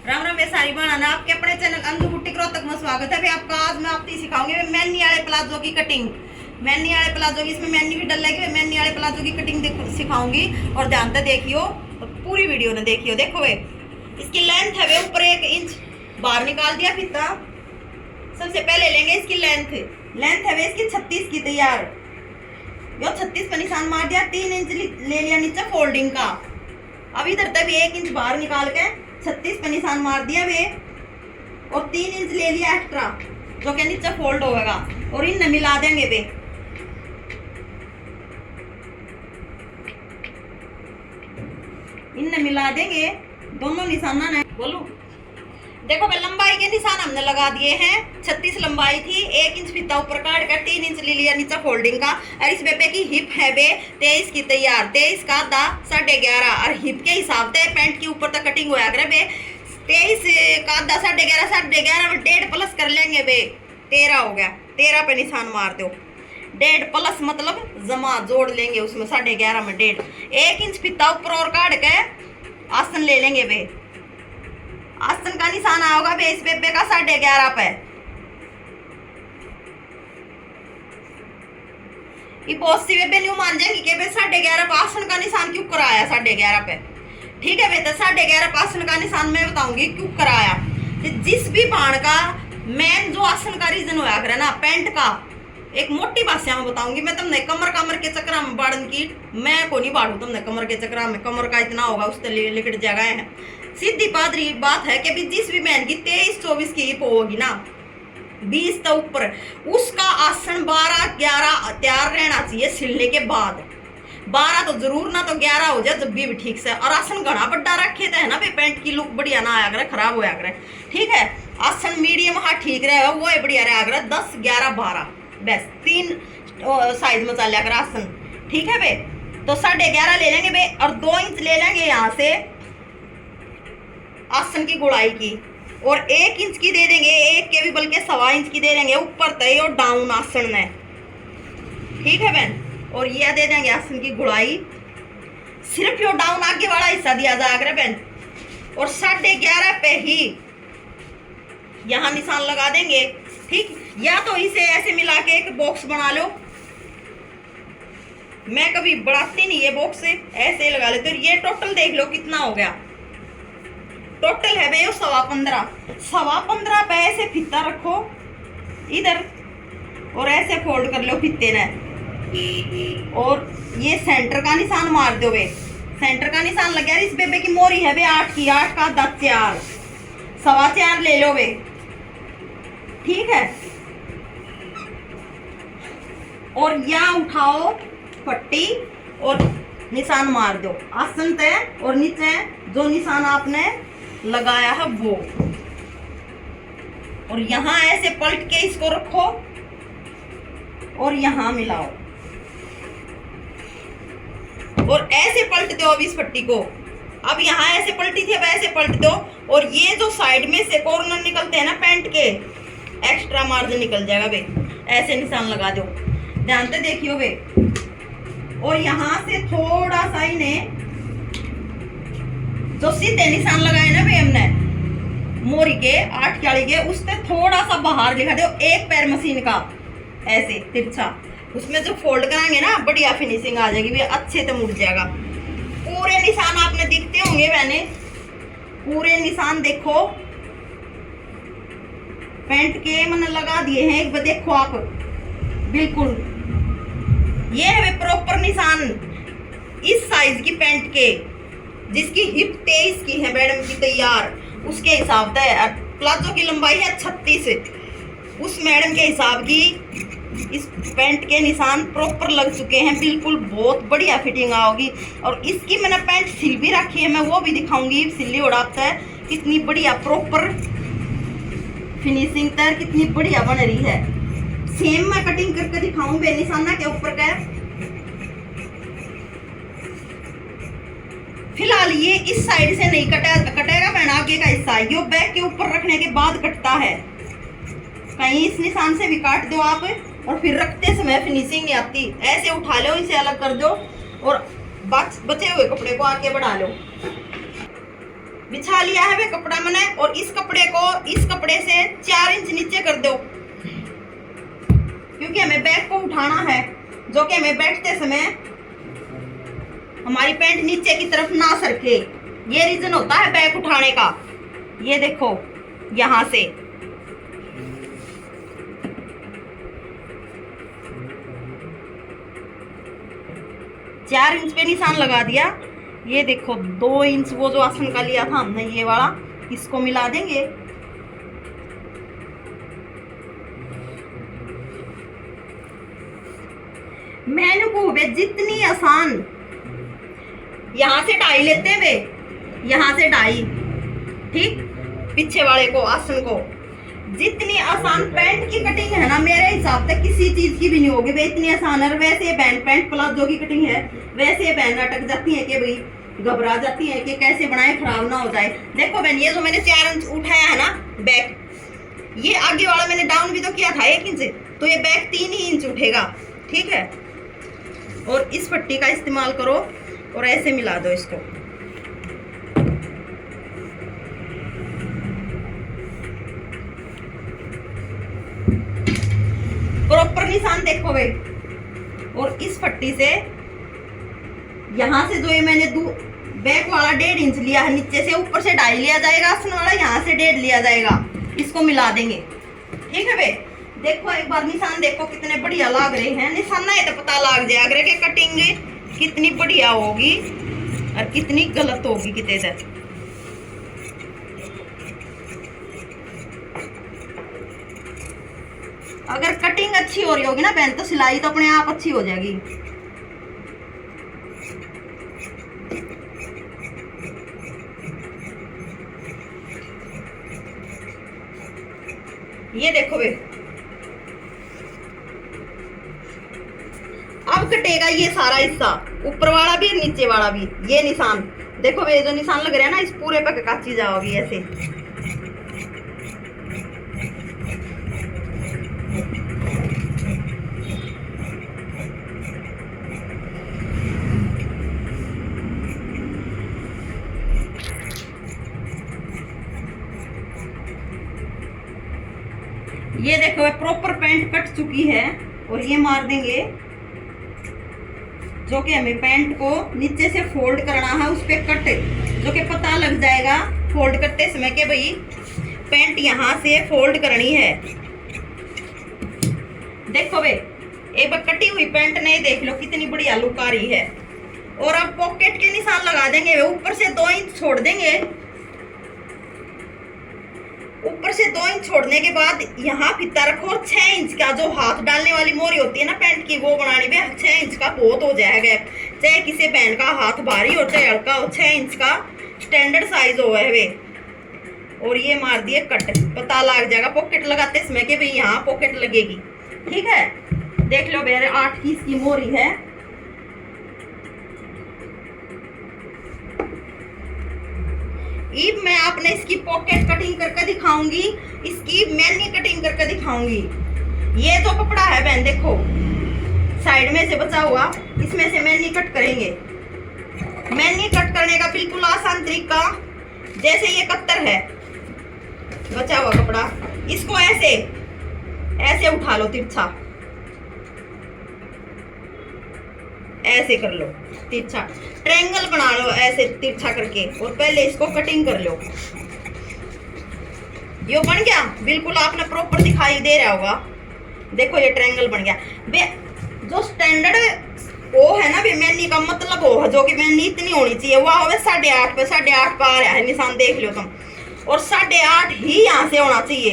राम राम सारी बनाना आपके अपने चैनल अंधु बुटीक रोहतक में स्वागत है। भाई आपका आज मैं आपको सिखाऊंगी मैनी वाले प्लाजो की कटिंग। मैनी वाले प्लाजो की, इसमें मैनी भी डल लगी। मैनी वाले प्लाजो की कटिंग सिखाऊंगी और ध्यान से देखियो, पूरी वीडियो ने देखियो। देखो वे इसकी लेंथ है वे ऊपर 1 इंच बाहर निकाल दिया फीता। सबसे पहले लेंगे इसकी लेंथ है वे इसकी 36 की तैयार। यो 36 पर निशान मार दिया। 3 इंच ले लिया नीचे फोल्डिंग का। अब इधर तक 1 इंच बाहर निकाल के 36 पे निशान मार दिया वे और 3 इंच ले लिया एक्स्ट्रा जो कि नीचे फोल्ड होगा और इनने मिला देंगे वे। इनने मिला देंगे दोनों निशाना ने। बोलो देखो भाई लंबाई के निशान हमने लगा दिए हैं। 36 लंबाई थी, 1 इंच फीता ऊपर काट कर 3 इंच ले लिया नीचे फोल्डिंग का। और इस बेबे की हिप है वे 23 की तैयार। 23 का आधा 11.5 और हिप के हिसाब से पैंट के ऊपर तक कटिंग होया करे बे। 23 का आधा 11.5 में 1.5 प्लस कर लेंगे बे। 13 हो गया। 13 पे निशान मार दो। 1.5 प्लस मतलब जमा जोड़ लेंगे उसमें 11.5 में 1.5। 1 इंच फीता ऊपर और काट के आसन ले लेंगे बे। आसन का निशान आओगा बे इस बेबे का 11.5 पे। ये बहुत सी बेबे न्यू मान जाएंगी कि बे 11.5 पे आसन का निशान क्यों कराया 11.5 पे। ठीक है बे, तो 11.5 पे आसन का निशान मैं बताऊंगी क्यों कराया। जिस भी बाण का मेन जो आसन का रीजन होया करे ना पैंट का, एक मोटी भाषा में बताऊंगी मैं तुमने। कमर के चक्रा में बाड़न की मैं को नहीं बाड़ू तुमने। कमर के चक्रा में कमर का इतना होगा उससे लिकट जगह है। सीधी पादरी बात है कि जिस भी बहन की 23-24 की हिप होगी ना, 20 तो ऊपर, उसका आसन 12-11 तैयार रहना चाहिए सिलने के बाद। 12 तो जरूर ना तो 11 हो जाए जब भी ठीक से। और आसन घना बड़ा रखे थे ना भाई, पैंट की लुक बढ़िया ना आया करे, खराब होया करे। ठीक है, आसन मीडियम हाँ ठीक रहेगा वो है बढ़िया रहा करे। 10, 11, 12 बस 3 साइज में चल लिया कर आसन। ठीक है बे, तो 11.5 ले लेंगे बे और 2 इंच ले लेंगे यहाँ से आसन की गुड़ाई की और 1 इंच की दे देंगे, 1 के भी बल्कि 1.25 इंच की दे देंगे ऊपर तय और डाउन आसन में। ठीक है बहन, और ये दे देंगे आसन की गुड़ाई। सिर्फ यो डाउन आगे वाला हिस्सा दिया जाएगा बहन। और 11.5 पे ही यहाँ निशान लगा देंगे। ठीक, या तो इसे ऐसे मिला के एक बॉक्स बना लो। मैं कभी बढ़ाती नहीं ये बॉक्स, ऐसे लगा लेते। और ये टोटल देख लो कितना हो गया। टोटल है भाई 15.25 पे ऐसे फीता रखो इधर और ऐसे फोल्ड कर लो फीते ने। और ये सेंटर का निशान मार दो वे। सेंटर का निशान लग गया। इस बेबे की मोरी है वे 8 की। 8 का 10 4 4.25 ले लो वे। ठीक है, और यहाँ उठाओ पट्टी और निशान मार दो आसन तय और नीचे जो निशान आपने लगाया है वो। और यहाँ ऐसे पलट के इसको रखो और यहाँ मिलाओ और ऐसे पलट दो अब इस पट्टी को। अब यहाँ ऐसे पलटी थी, अब ऐसे पलट दो। और ये जो साइड में से कॉर्नर निकलते हैं ना पैंट के, एक्स्ट्रा मार्जिन निकल जाएगा बे। ऐसे निशान लगा दो, ध्यान से देखियो बे। और यहाँ से थोड़ा सा इन्हें जो सीधे निशान लगाए ना बे हमने मोरी के 8 की के, उससे थोड़ा सा बाहर दिखा दो। एक पैर मशीन का ऐसे तिरछा, उसमें जो फोल्ड कराएंगे ना बढ़िया फिनिशिंग आ जाएगी, वे अच्छे से मुड़ जाएगा। पूरे निशान आपने दिखते होंगे मैंने, पूरे निशान देखो पैंट के मैंने लगा दिए हैं। एक बार देखो आप, बिल्कुल ये है प्रॉपर निशान इस साइज की पैंट के, जिसकी हिप 23 की है मैडम की तैयार, उसके हिसाब से। प्लाजो की लंबाई है 36, उस मैडम के हिसाब की इस पैंट के निशान प्रॉपर लग चुके हैं। बिल्कुल बहुत बढ़िया फिटिंग आओगी। और इसकी मैंने पैंट सिल भी रखी है, मैं वो भी दिखाऊंगी। सिल्ली उड़ाता है कितनी बढ़िया प्रॉपर फिनिशिंग तैयार, कितनी बढ़िया बन रही है। सेम मैं कटिंग करके दिखाऊं बे निशाना के ऊपर का। फिलहाल ये इस साइड से नहीं कटेगा बहन, आगे का हिस्सा यो बैक के ऊपर रखने के बाद कटता है। कहीं इस निशान से भी काट दो आप और फिर रखते समय फिनिशिंग नहीं आती। ऐसे उठा लो, इसे अलग कर दो और बचे हुए कपड़े को आगे बढ़ा लो। बिछा लिया है वे कपड़ा मैंने, और इस कपड़े को इस कपड़े से 4 इंच नीचे कर दो, क्योंकि हमें बैग को उठाना है, जो कि हमें बैठते समय हमारी पैंट नीचे की तरफ ना सरके। ये रीजन होता है बैग उठाने का। ये देखो यहां से 4 इंच पे निशान लगा दिया। ये देखो 2 इंच वो जो आसन का लिया था हमने, ये वाला, इसको मिला देंगे। मैंने को वे जितनी आसान, यहां से 2.5 लेते हैं वे, यहां से 2.5, ठीक, पीछे वाले को आसन को। जितनी आसान पैंट की कटिंग है ना, मेरे हिसाब से किसी चीज की भी नहीं होगी वे इतनी आसान है। वैसे बैंड पैंट प्लाजो की कटिंग है, वैसे बैंड अटक जाती है कि भाई घबरा जाती है कि कैसे बनाए खराब ना हो जाए। देखो बहन, ये जो मैंने 4 इंच उठाया है ना बैक, ये आगे वाला मैंने डाउन भी तो किया था 1 इंच, तो ये बैक 3 ही इंच उठेगा, ठीक है। और इस पट्टी का इस्तेमाल करो और ऐसे मिला दो इसको। प्रॉपर निशान देखो भाई। और इस पट्टी से यहां से जो ये मैंने बैक वाला 1.5 इंच लिया है, नीचे से ऊपर से 2.5 लिया जाएगा, आसन वाला यहाँ से 1.5 लिया जाएगा, इसको मिला देंगे, ठीक है भाई। देखो एक बार निशान देखो कितने बढ़िया लग रहे हैं। निशान ना तो पता लग जाएगा कि कटिंग कितनी बढ़िया होगी और कितनी गलत होगी कितने से। अगर कटिंग अच्छी हो रही होगी ना बहन, तो सिलाई तो अपने आप अच्छी हो जाएगी। ये देखो वे, अब कटेगा ये सारा हिस्सा, ऊपर वाला भी और नीचे वाला भी। ये निशान देखो वे, जो निशान लग रहा है ना, इस पूरे पे काची जाओगी ऐसे। ये देखो प्रॉपर पैंट कट चुकी है, और ये मार देंगे जो कि हमें पैंट को नीचे से फोल्ड करना है, उस पे कट, जो कि पता लग जाएगा फोल्ड करते समय कि भाई पैंट यहां से फोल्ड करनी है। देखो भाई, एक बार कटी हुई पैंट नहीं, देख लो कितनी बढ़िया लुक आ रही है। और अब पॉकेट के निशान लगा देंगे, ऊपर से 2 इंच छोड़ देंगे। ऊपर से 2 इंच छोड़ने के बाद यहाँ फिता रखो। 6 इंच का जो हाथ डालने वाली मोरी होती है ना पैंट की, वो बनानी भी 6 इंच का बहुत हो जाएगा। चाहे किसी बहन का हाथ भारी हो चाहे हल्का हो, 6 इंच का स्टैंडर्ड साइज हो है वे। और ये मार दिए कट, पता लग जाएगा पॉकेट लगाते समय कि भाई यहाँ पॉकेट लगेगी, ठीक है। देख लो मेरे 8 की इसकी मोरी है। अब मैं आपने इसकी पॉकेट कटिंग करके दिखाऊंगी, इसकी मैनी कटिंग करके दिखाऊंगी। ये जो कपड़ा है बहन देखो साइड में से बचा हुआ, इसमें से मैनी कट करेंगे। मैनी कट करने का बिल्कुल आसान तरीका, जैसे ये कत्तर है बचा हुआ कपड़ा, इसको ऐसे ऐसे उठा लो, तिरछा ऐसे कर लो, तिरछा ट्रायंगल बना लो ऐसे तिरछा करके, और पहले इसको कटिंग कर लो। ये बन गया बिल्कुल, आपने प्रॉपर दिखाई दे रहा होगा। देखो ये ट्रायंगल बन गया। वे जो स्टैंडर्ड वो है ना, मैनी का मतलब वो है जो कि मैनी इतनी होनी चाहिए, वह हो 8.5 पे, 8.5 पे आ रहा है निशान, देख लो तुम। और 8.5 ही यहाँ से होना चाहिए।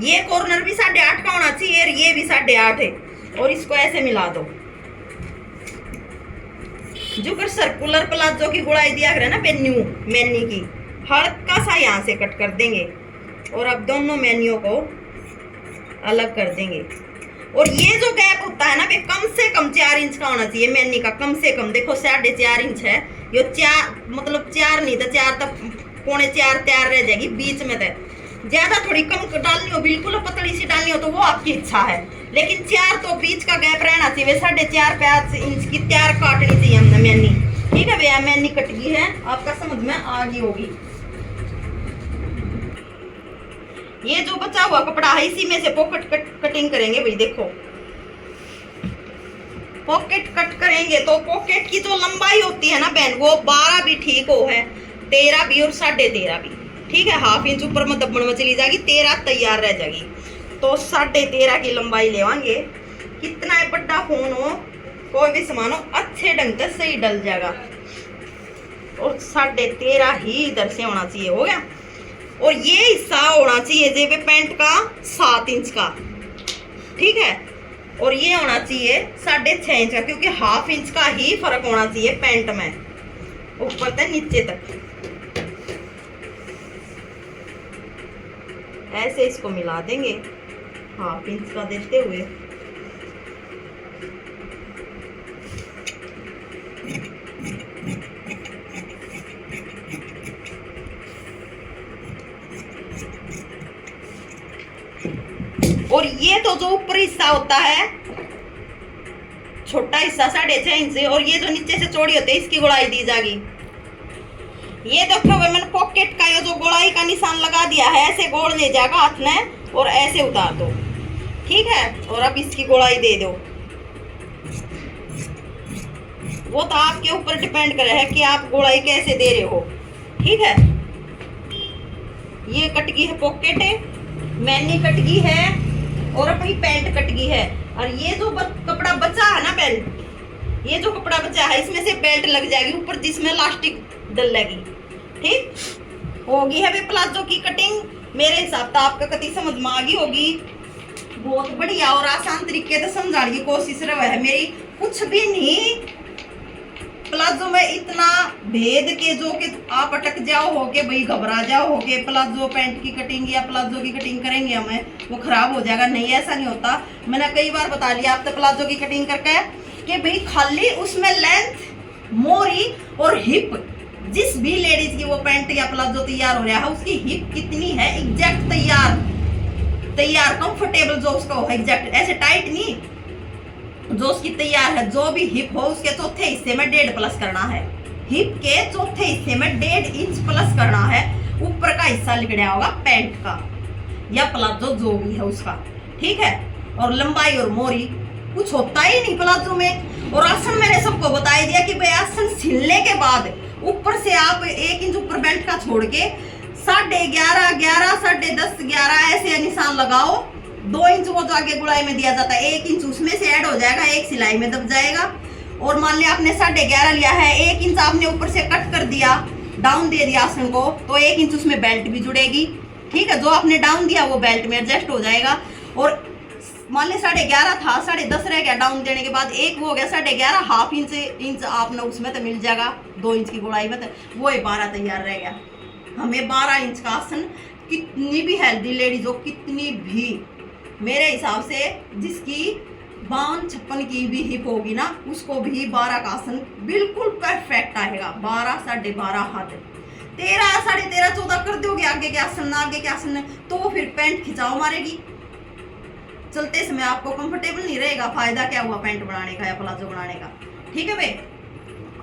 ये कॉर्नर भी 8.5 का होना चाहिए, और ये भी 8.5 है। और इसको ऐसे मिला दो। जो कर सर्कुलर प्लाजो की गुड़ाई दिया करे ना न्यू मैनी की, हल्का सा यहाँ से कट कर देंगे, और अब दोनों मैनियों को अलग कर देंगे। और ये जो गैप होता है ना, कम से कम 4 इंच का होना चाहिए मैनी का, कम से कम। देखो 4.5 इंच है, ये 4 मतलब 4 नहीं तो 4 तक 3.25 तैयार रह जाएगी बीच में। तो ज्यादा थोड़ी कम डालनी हो, बिल्कुल पतली सी डालनी हो तो वो आपकी इच्छा है, लेकिन 4 तो बीच का गैप रहना चाहिए। 4.5 इंच की तैयार काटनी चाहिए हमने मैनी। ठीक है भैया, मैंने कटगी है, आपका समझ में आ गई होगी। ये जो बचा हुआ कपड़ा है इसी में से पॉकेट कटिंग करेंगे भाई। देखो पॉकेट कट करेंगे तो पॉकेट की जो लंबाई होती है ना बहन, वो 12 भी ठीक हो है, 13 भी और 13.5 भी। ठीक है, हाफ इंच ऊपर में दबन में चली जाएगी, 13 तैयार रह जाएगी। तो 13.5 की लंबाई लेवांगे। कितना है बड़ा फोन हो, कोई भी सामान हो अच्छे ढंग से सही डल जाएगा। और 13.5 ही इधर से होना चाहिए, हो गया। और ये हिस्सा होना चाहिए जेब पैंट का 7 इंच का। ठीक है, और ये होना चाहिए 6.5 इंच का, क्योंकि हाफ इंच का ही फर्क होना चाहिए पैंट में, ऊपर से नीचे तक। ऐसे इसको मिला देंगे हाफ इंच का देते हुए। और ये तो जो ऊपर हिस्सा होता है छोटा हिस्सा 6.5 इंच से, और ये जो नीचे से चौड़ी होती है इसकी गोलाई दी जाएगी। ये देखो मैंने पॉकेट का ये जो गोलाई का निशान लगा दिया है, ऐसे गोल ले जाएगा हाथ में और ऐसे उतार दो। ठीक है, और अब इसकी गोलाई दे दो। वो तो आपके ऊपर डिपेंड करे है कि आप गोलाई कैसे दे रहे हो। ठीक है, ये कटगी है पॉकेट है, मैनी कटगी है और अपनी पैंट कटगी है। और ये जो कपड़ा बचा है ना बेल्ट, ये जो कपड़ा बचा है इसमें से बेल्ट लग जाएगी ऊपर, जिसमें इलास्टिक डल लगी। ठीक होगी है भी प्लाजो की कटिंग। मेरे हिसाब से आपका कति समझ में आ गई होगी। बहुत बढ़िया और आसान तरीके से समझाने की कोशिश रहा है मेरी। कुछ भी नहीं, प्लाजो में इतना भेद के जो कि आप अटक जाओ हो के भाई घबरा जाओ हो के प्लाजो पैंट की कटिंग या प्लाजो की कटिंग करेंगे हमें वो खराब हो जाएगा। नहीं, ऐसा नहीं होता। मैंने कई बार बता लिया आप तो प्लाजो की कटिंग करके कि भाई खाली उसमें लेंथ, मोरी और हिप, जिस भी लेडीज की वो पैंट या प्लाजो तैयार हो रहा है उसकी हिप कितनी है एग्जैक्ट तैयार कंफर्टेबल जो उसका हो एग्जैक्ट, ऐसे टाइट नहीं, जो उसकी तैयार है। जो भी हिप हो उसके चौथे हिस्से में 1.5 प्लस करना है, हिप के चौथे हिस्से में 1.5 इंच प्लस करना है। ऊपर का हिस्सा लिख रहा होगा पैंट का या प्लाजो जो भी है उसका। ठीक है, और लंबाई और मोरी कुछ होता ही नहीं प्लाजो में। और आसन मैंने सबको बता दिया कि भाई आसन सिलने के बाद ऊपर से आप 1 इंच ऊपर बेल्ट का छोड़ के 11.5, 11, 10.5, 11 ऐसे निशान लगाओ। 2 इंच वो जो आगे गुड़ाई में दिया जाता है, 1 इंच उसमें से ऐड हो जाएगा, एक सिलाई में दब जाएगा। और मान लिया आपने 11.5 लिया है, 1 इंच आपने ऊपर से कट कर दिया, डाउन दे दिया आसन को, तो 1 इंच उसमें बेल्ट भी जुड़ेगी। ठीक है, जो आपने डाउन दिया वो बेल्ट में एडजस्ट हो जाएगा। और मान लिया 11.5 था, 10.5 रह गया डाउन देने के बाद, एक वो हो गया 11.5, हाफ इंच आपने उसमें तो मिल जाएगा 2 इंच की गुड़ाई में, तो वो 12 तैयार रह गया। हमें 12 इंच का आसन कितनी भी हेल्दी लेडीज हो, कितनी भी मेरे हिसाब से जिसकी 52-56 की भी हिप होगी ना, उसको भी 12 का आसन बिल्कुल परफेक्ट आएगा। 12, 12.5 हाथ, 13, 13.5, 14 कर दोगे आगे के आसन, आगे के आसन तो फिर पैंट खिंचाव मारेगी। चलते समय आपको कंफर्टेबल नहीं रहेगा, फायदा क्या हुआ पैंट बनाने का या प्लाजो बनाने का। ठीक है भाई,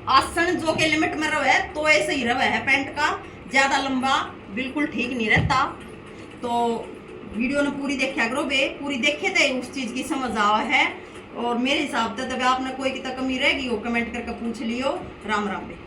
आसन जो के लिमिट में रहे तो ऐसे ही रहे है पैंट का, ज्यादा लंबा बिल्कुल ठीक नहीं रहता। तो वीडियो ने पूरी देखा करो बे, पूरी देखे थे उस चीज की समझ आवा है। और मेरे हिसाब से तब आपने कोई की कमी रहेगी वो कमेंट करके पूछ लियो। राम राम बे।